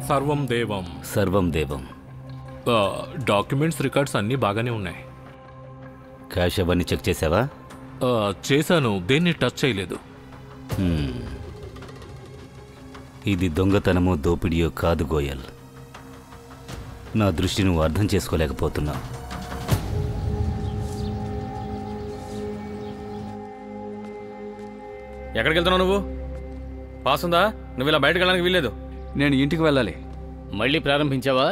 సర్వం దేవం. సర్వం దేవం. డాక్యుమెంట్స్ రికార్డ్స్ అన్నీ బాగానే ఉన్నాయి. క్యాష్ అవన్నీ చెక్ చేసావా? చేశాను, దేన్ని టచ్ చేయలేదు. ఇది దొంగతనమో దోపిడియో కాదు గోయల్. నా దృష్టి నువ్వు అర్థం చేసుకోలేకపోతున్నావు. ఎక్కడికి వెళ్తున్నావు నువ్వు? పాస్ ఉందా? నువ్వు ఇలా బయటకు వెళ్ళడానికి వీల్లేదు. నేను ఇంటికి వెళ్ళాలి. మళ్ళీ ప్రారంభించావా?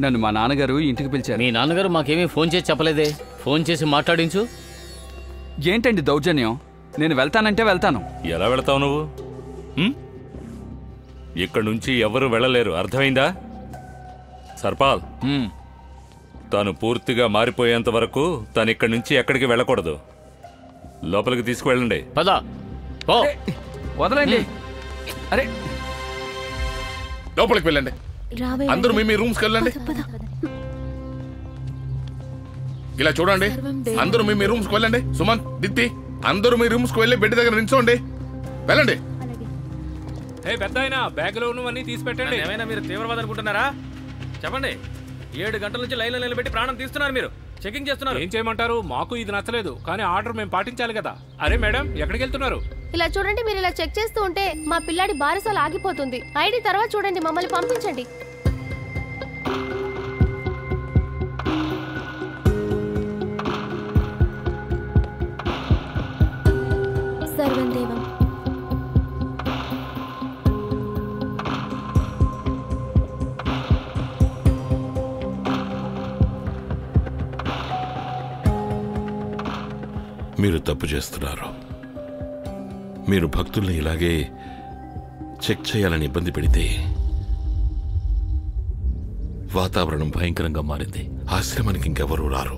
నన్ను మా నాన్నగారు ఇంటికి పిలిచారు. మీ నాన్నగారు మాకేమీ ఫోన్ చేసి చెప్పలేదే. ఫోన్ చేసి మాట్లాడించు. ఏంటండి దౌర్జన్యం? నేను వెళ్తానంటే వెళ్తాను. ఎలా వెళతావు నువ్వు? ఇక్కడి నుంచి ఎవరు వెళ్ళలేరు, అర్థమైందా? సర్పాల్, తాను పూర్తిగా మారిపోయేంత వరకు తను ఇక్కడి నుంచి ఎక్కడికి వెళ్ళకూడదు. లోపలికి తీసుకువెళ్ళండి. పద. వదలండి. అరే, లోపలికి వెళ్ళండి. అందరూ మీ రూమ్స్కి వెళ్ళండి. ఇలా చూడండి, అందరూ మీ రూమ్స్కి వెళ్ళండి. సుమన్, దిత్తి, అందరూ మీ రూమ్స్కి వెళ్ళి బెడ్ దగ్గర నిల్చోండి. వెళ్ళండి. పెద్దాయనా, బ్యాగ్లో ఉన్నవన్నీ తీసి పెట్టండి. ఏమైనా మీరు తీవ్రవాదం అనుకుంటున్నారా? చెప్పండి. 7 గంటల నుంచి లైన్లో నిలబెట్టి ప్రాణం తీస్తున్నారు. మీరు చెకింగ్ చేస్తున్నారు. ఏం చేయమంటారు? మాకు ఇది నచ్చలేదు, కానీ ఆర్డర్ మేము పాటించాలి కదా. అరే మేడం, ఎక్కడికి వెళ్తున్నారు? ఇలా చూడండి, మీరు ఇలా చెక్ చేస్తూ ఉంటే మా పిల్లాడి బారసాలు ఆగిపోతుంది. ఐడి తర్వాత చూడండి, మమ్మల్ని పంపించండి. సర్వం దేవం. మీరు తప్పు చేస్తున్నారు. మీరు భక్తుల్ని ఇలాగే చెక్ చేయాలని ఇబ్బంది పెడితే వాతావరణం భయంకరంగా మారింది. ఆశ్రమానికి ఇంకెవరూ రారు.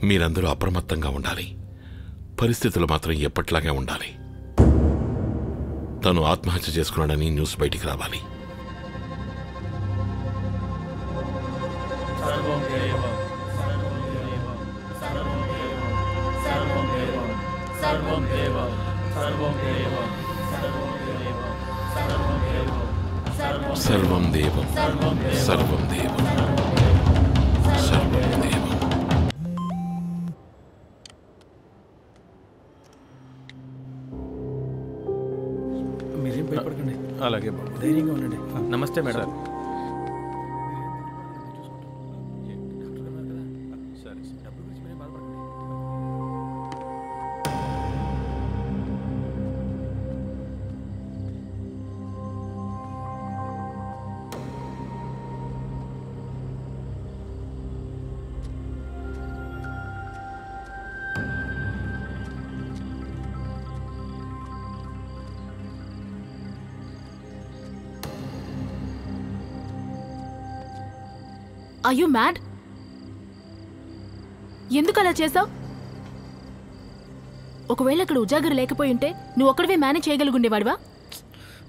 మీరందరూ అప్రమత్తంగా ఉండాలి. పరిస్థితులు మాత్రం ఎప్పట్లాగే ఉండాలి. తను ఆత్మహత్య చేసుకున్నాడని న్యూస్ బయటికి రావాలి. సర్వం దేవం. సర్వం దేవం. సర్వం దేవం. మీరేం భయపడకండి. అలాగే బాబు, ధైర్యంగా ఉండండి. నమస్తే మేడం. Are you mad? ఎందుకు అలా చేసావు? ఒకవేళ అక్కడ ఉజాగర్ లేకపోయి ఉంటే నువ్వు ఒక్కడివే మేనేజ్ చేయగలుగుండేవాడివా?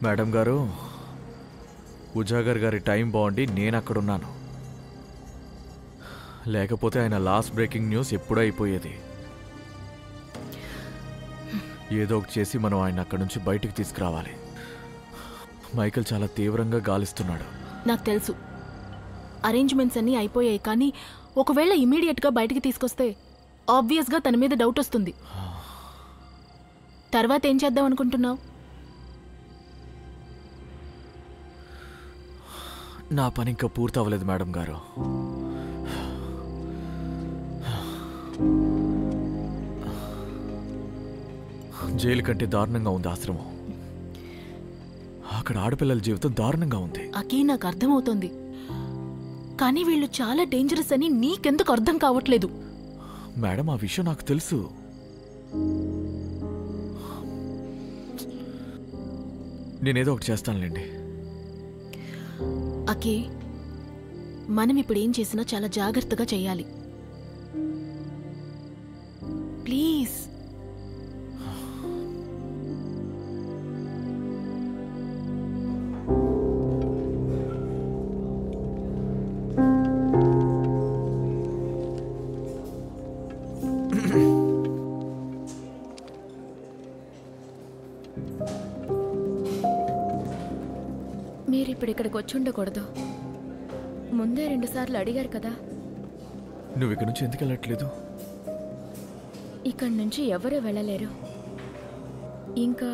మేడం గారు, ఉజాగర్ గారి టైం బాగుండి నేను అక్కడున్నాను. లేకపోతే ఆయన లాస్ట్ బ్రేకింగ్ న్యూస్ ఎప్పుడూ అయిపోయేది. ఏదో ఒకటి చేసి మనం ఆయన అక్కడి నుంచి బయటికి తీసుకురావాలి. మైకేల్ చాలా తీవ్రంగా గాలిస్తున్నాడు. నాకు తెలుసు. అరేంజ్మెంట్స్ అన్నీ అయిపోయాయి, కానీ ఒకవేళ ఇమీడియట్గా బయటికి తీసుకొస్తే ఆబ్వియస్గా తన మీద డౌట్ వస్తుంది. తర్వాత ఏం చేద్దాం అనుకుంటున్నావు? నా పని ఇంకా పూర్తి అవ్వలేదు మేడం గారు. జైలు కంటే దారుణంగా ఉంది ఆశ్రమం. అక్కడ ఆడపిల్లల జీవితం దారుణంగా ఉంది. అకీ, నాకు అర్థమవుతోంది, కానీ వీళ్ళు చాలా డేంజరస్ అని నీకెందుకు అర్థం కావట్లేదు? మేడం, ఆ విషయం నాకు తెలుసు. నేనేదో ఒకటి చేస్తానులేండి. అకే, మనం ఇప్పుడు ఏం చేసినా చాలా జాగ్రత్తగా చేయాలి. ప్లీజ్. మీరిప్పుడు ఇక్కడికి వచ్చి ఉండకూడదు. ముందే 2 సార్లు అడిగారు కదా. నువ్వు ఇక్కడి నుంచి ఎందుకు వెళ్ళట్లేదు? ఇక్కడి నుంచి ఎవరూ వెళ్ళలేరు. ఇంకా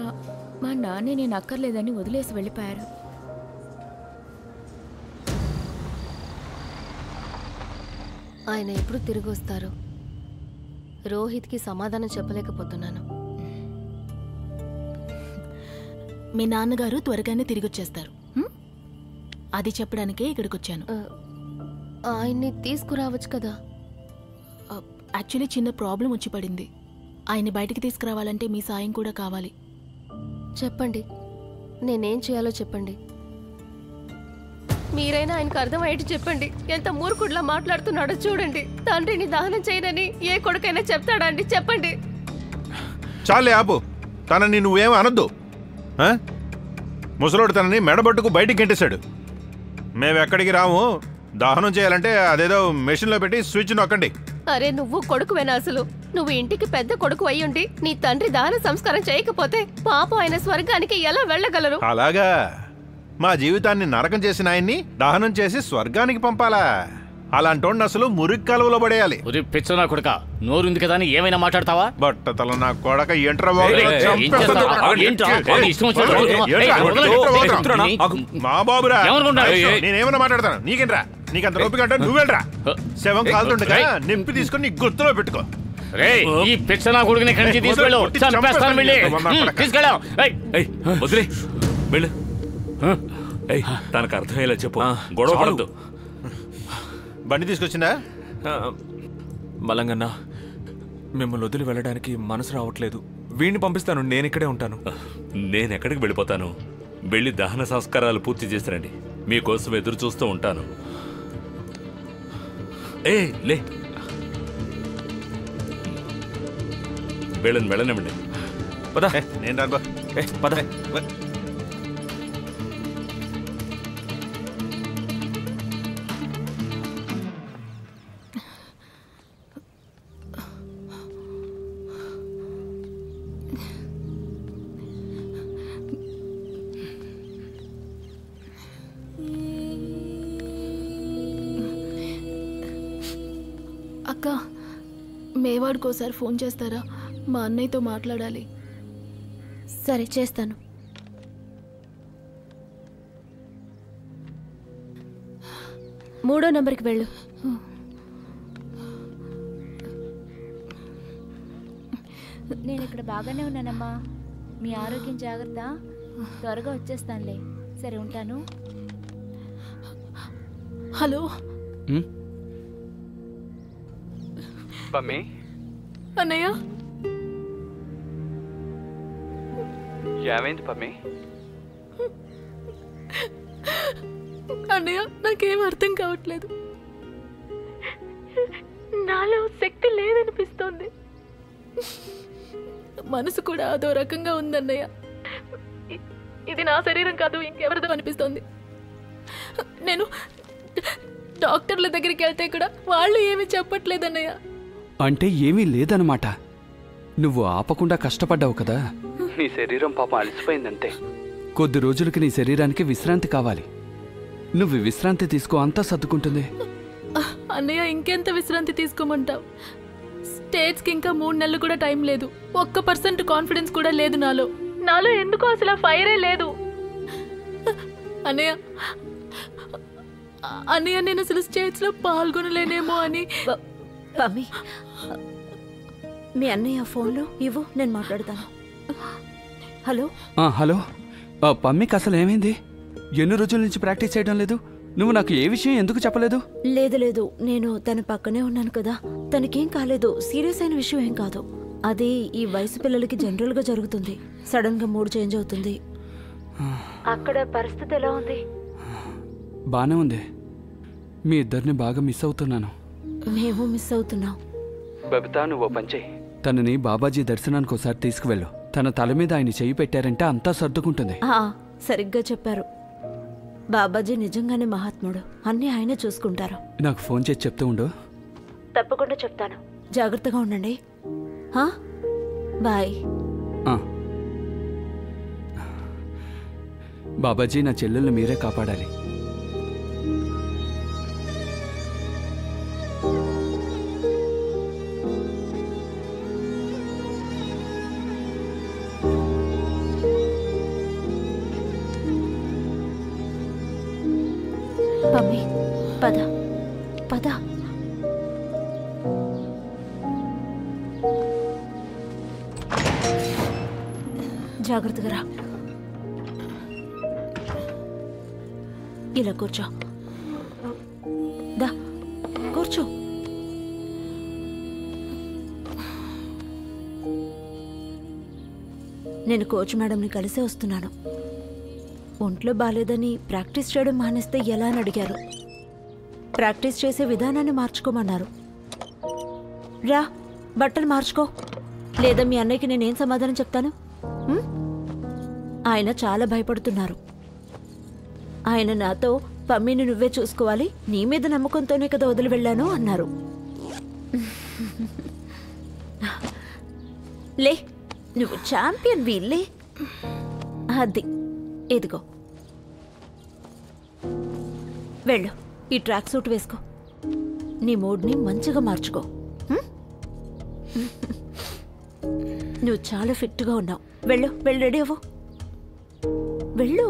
మా నాన్నే నేను అక్కర్లేదని వదిలేసి వెళ్ళిపోయారు. ఆయన ఎప్పుడు తిరిగి వస్తారు? రోహిత్కి సమాధానం చెప్పలేకపోతున్నాను. మీ నాన్నగారు త్వరగానే తిరిగి వచ్చేస్తారు. అది చెప్పడానికే ఇక్కడికి వచ్చాను. ఆయన్ని తీసుకురావచ్చు కదా. యాక్చువల్లీ చిన్న ప్రాబ్లం వచ్చి పడింది. ఆయన్ని బయటికి తీసుకురావాలంటే మీ సాయం కూడా కావాలి. చెప్పండి, నేనేం చేయాలో చెప్పండి. మీరైనా ఆయనకు అర్థమయ్యేటి చెప్పండి. ఎంత మూర్ఖుడిలా మాట్లాడుతున్నాడో చూడండి. తండ్రిని దహనం చేయనని ఏ కొడుకైనా చెప్తాడా అండి? చెప్పండి. చాలే ఆపు. తనని నువ్వేం అనొద్దు. ముసలోడు తనని మెడబట్టుకు బయటికి గెంటేశాడు. మేమెక్కడికి రాము. దహనం చేయాలంటే అదేదో మెషిన్లో పెట్టి స్విచ్ నొక్కండి. అరే నువ్వు కొడుకువేనా? అసలు నువ్వు ఇంటికి పెద్ద కొడుకు అయ్యుండి నీ తండ్రి దహన సంస్కారం చేయకపోతే పాపం ఆయన స్వర్గానికి ఎలా వెళ్ళగలరు? అలాగా? మా జీవితాన్ని నరకం చేసిన ఆయన్ని దహనం చేసి స్వర్గానికి పంపాలా? అలాంటోడిని అసలు మురికి కాలువలో పడేయాలి. పిచ్చనా కొడుక, నోరుంది కదా అని ఏమైనా మాట్లాడతావా? బట్టతల నా కొడక ఎంట్రా మా బాబురా. నేనేమన్నా మాట్లాడతాను? నీకేంట్రా? నీకంత ఓపిక అంటే నువ్వేంట్రా? శవం కాలుతుండగా నింపి తీసుకుని నీ గుర్తులో పెట్టుకో. ఈ పిచ్చనా కొడుకుని కలిసి తీసుకెళ్ళు. వదిలే వెళ్ళు. తనకు అర్థమయ్యేలా చెప్పు. గొడవ పడద్దు. బండి తీసుకొచ్చిందా? మలంగన్నా, మిమ్మల్ని వదిలి వెళ్ళడానికి మనసు రావట్లేదు. వీడిని పంపిస్తాను, నేను ఇక్కడే ఉంటాను. నేను ఎక్కడికి వెళ్ళిపోతాను? వెళ్ళి దహన సంస్కారాలు పూర్తి చేసిరండి. మీకోసం ఎదురు చూస్తూ ఉంటాను. లే వెళ్ళనివ్వండి. పద. నేను రాను. పద. అక్క, మేవాడికోసారి ఫోన్ చేస్తారా? మా అన్నయ్యతో మాట్లాడాలి. సరే, చేస్తాను. మూడో నంబర్కి వెళ్ళు. నేను ఇక్కడ బాగానే ఉన్నానమ్మా. మీ ఆరోగ్యం జాగ్రత్త. త్వరగా వచ్చేస్తానులే. సరే, ఉంటాను. హలో పమ్మి. అన్నయ్య, ఏమైంది పమ్మి? అన్నయ్య, నాకేం అర్థం కావట్లేదు. నాలో శక్తి లేదనిపిస్తోంది. మనసు కూడా అదో రకంగా ఉందన్నయ్య. ఇది నా శరీరం కాదు, ఇంకెవరిదో అనిపిస్తోంది. నేను డాక్టర్ల దగ్గరికి వెళ్తే కూడా వాళ్ళు ఏమీ చెప్పట్లేదన్నయ్య. అంటే ఏమీ లేదన్నమాట. నువ్వు ఆపకుండా కష్టపడ్డావు కదా. నీ శరీరం పాపం అలసిపోయిందంతే. కొద్ది రోజులకి నీ శరీరానికి విశ్రాంతి కావాలి. నువ్వు విశ్రాంతి తీసుకో, అంతా సర్దుకుంటుంది. అన్నయ్య, ఇంకెంత విశ్రాంతి తీసుకోమంటావు? స్టేట్స్కి ఇంకా 3 నెలలు కూడా టైం లేదు. 1% కాన్ఫిడెన్స్ కూడా లేదు నాలో ఎందుకో అసలు ఫైరే లేదు. అన్నయ్య, నేను అసలు స్టేట్స్లో పాల్గొనలేనేమో అని. పమ్మి, మీ అన్నయ్య ఫోన్లో ఇవ్వు, నేను మాట్లాడతాను. హలో. హలో పమ్మికి అసలు ఏమైంది? ఎన్ని రోజుల నుంచి ప్రాక్టీస్ చేయడం లేదు? నువ్వు నాకు ఏ విషయం ఎందుకు చెప్పలేదు? లేదు, నేను తన పక్కనే ఉన్నాను కదా. తనకేం కాలేదు. సీరియస్ అయిన విషయం ఏం కాదు. అది ఈ వయసు పిల్లలకి జనరల్ గా జరుగుతుంది. సడన్ గా మూడ్ చేంజ్ అవుతుంది. అక్కడ పరిస్థితి ఎలా ఉంది? బానే ఉంది. మీ ఇద్దరిని బాగా మిస్ అవుతున్నాను. మేము మిస్ అవుతున్నాం. బబితా, నువ్వు పంచే. తనని బాబాజీ దర్శనానికి ఒకసారి తీసుకువెళ్ళు. తన తల మీద ఆయన చెయ్యి పెట్టారంటే అంతా సర్దుకుంటుంది. సరిగ్గా చెప్పారు. బాబాజీ నిజంగానే మహాత్ముడు. అన్నీ ఆయనే చూసుకుంటారు. నాకు ఫోన్ చేసి చెప్తూ ఉండు. తప్పకుండా చెప్తాను. జాగ్రత్తగా ఉండండి. బాయ్. బాబాజీ, నా చెల్లెల్ని మీరే కాపాడాలి. మమ్మీ పద పద. జాగ్రత్తగా రా. ఇలా కూర్చో. దా కూర్చో. నేను కోచ్ మేడంని కలిసే వస్తున్నాను. ఒంట్లో బాలేదని ప్రాక్టీస్ చేయడం మానేస్తే ఎలా అని అడిగారు. ప్రాక్టీస్ చేసే విధానాన్ని మార్చుకోమన్నారు. రా బట్టలు మార్చుకో, లేదా మీ అన్నయ్యకి నేనేం సమాధానం చెప్తాను? ఆయన చాలా భయపడుతున్నారు. ఆయన నాతో పమ్మిని నువ్వే చూసుకోవాలి, నీ మీద నమ్మకంతోనే కదా వదిలి వెళ్ళాను అన్నారు. లే, నువ్వు ఛాంపియన్ వీళ్ళే. అది ఇదిగో, వెళ్ళు. ఈ ట్రాక్ సూట్ వేసుకో. నీ మూడ్ని మంచిగా మార్చుకో. నువ్వు చాలా ఫిట్గా ఉన్నావు. వెళ్ళు, వెళ్ళి రెడీ అవ్వు. వెళ్ళు.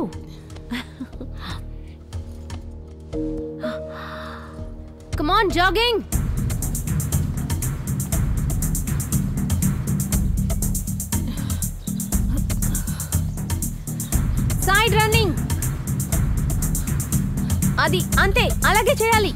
Come on, jogging. Side running. అది అంతే, అలాగే చేయాలి.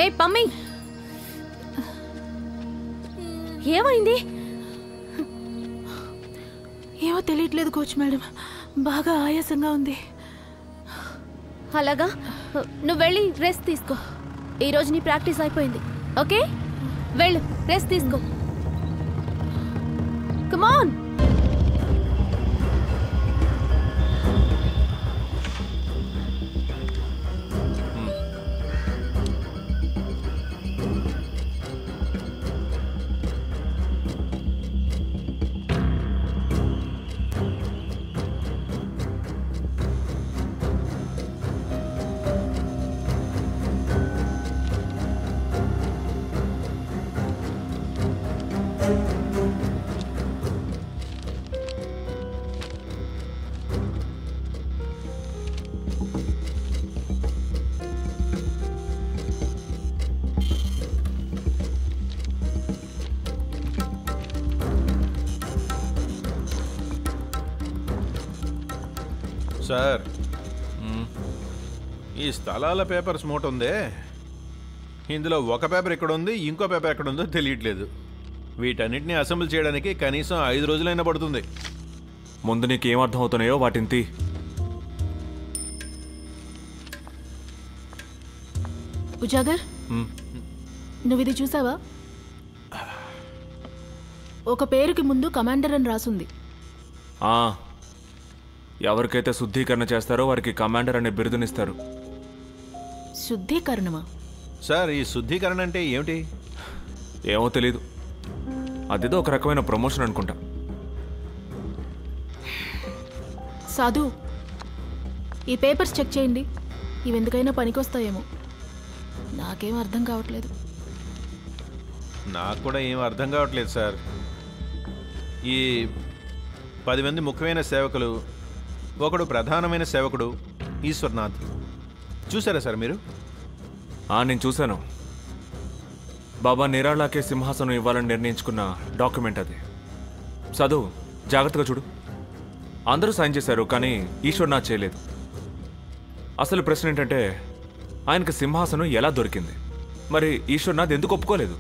ఏ పమ్మి, ఏమైంది? ఏమో తెలియట్లేదు కోచ్ మేడం, బాగా ఆయాసంగా ఉంది. అలాగా, నువ్వు వెళ్ళి రెస్ట్ తీసుకో. ఈరోజు నీ ప్రాక్టీస్ అయిపోయింది. ఓకే, వెళ్ళు, రెస్ట్ తీసుకో. Come on. సార్, ఈ స్థలాల పేపర్స్ మూట ఉందే, ఇందులో ఒక పేపర్ ఎక్కడ ఉంది, ఇంకో పేపర్ ఎక్కడ ఉందో తెలియట్లేదు. వీటన్నిటిని అసెంబ్ల్ చేయడానికి కనీసం 5 రోజులైనా పడుతుంది. ముందు నీకేం అర్థం అవుతున్నాయో వాటిని తీ. ఉజాగర్, నువ్వు ఇది చూసావా? ఒక పేరుకి ముందు కమాండర్ అని రాసుంది. ఎవరికైతే శుద్ధీకరణ చేస్తారో వారికి కమాండర్ అనే బిరుదునిస్తారు. శుద్ధీకరణమా? సార్, ఈ శుద్ధీకరణ అంటే ఏమిటి? ఏమో తెలీదు. అదేదో ఒక రకమైన ప్రమోషన్ అనుకుంటా. సాధు, ఈ పేపర్స్ చెక్ చేయండి. ఇవి ఎందుకైనా పనికొస్తాయేమో. నాకేం అర్థం కావట్లేదు. నాకు కూడా ఏం అర్థం కావట్లేదు సార్. ఈ 10 మంది ముఖ్యమైన సేవకులు, ఒకడు ప్రధానమైన సేవకుడు ఈశ్వర్నాథ్. చూసారా సార్ మీరు? నేను చూశాను. బాబా నిరాళాకే సింహాసనం ఇవ్వాలని నిర్ణయించుకున్న డాక్యుమెంట్ అది. చదువు, జాగ్రత్తగా చూడు. అందరూ సైన్ చేశారు, కానీ ఈశ్వర్నాథ్ చేయలేదు. అసలు ప్రశ్న ఏంటంటే, ఆయనకు సింహాసనం ఎలా దొరికింది? మరి ఈశ్వర్నాథ్ ఎందుకు ఒప్పుకోలేదు?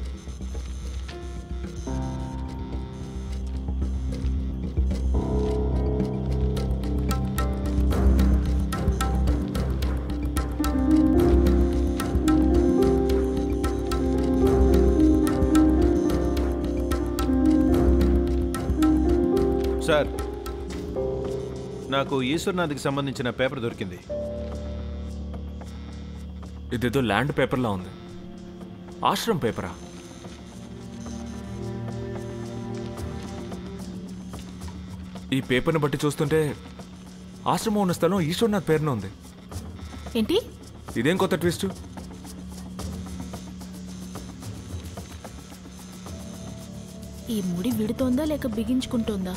సార్, నాకు ఈశ్వర్నాథ్కి సంబంధించిన పేపర్ దొరికింది. ఇదేదో ల్యాండ్ పేపర్లా ఉంది. ఆశ్రమ్ పేపరా? ఈ పేపర్ని బట్టి చూస్తుంటే ఆశ్రమం ఉన్న స్థలం ఈశ్వర్నాథ్ పేరున ఉంది. ఏంటి? ఇదేం కొత్త ట్విస్ట్? ఈ ముడి విడుతోందా లేక బిగించుకుంటోందా?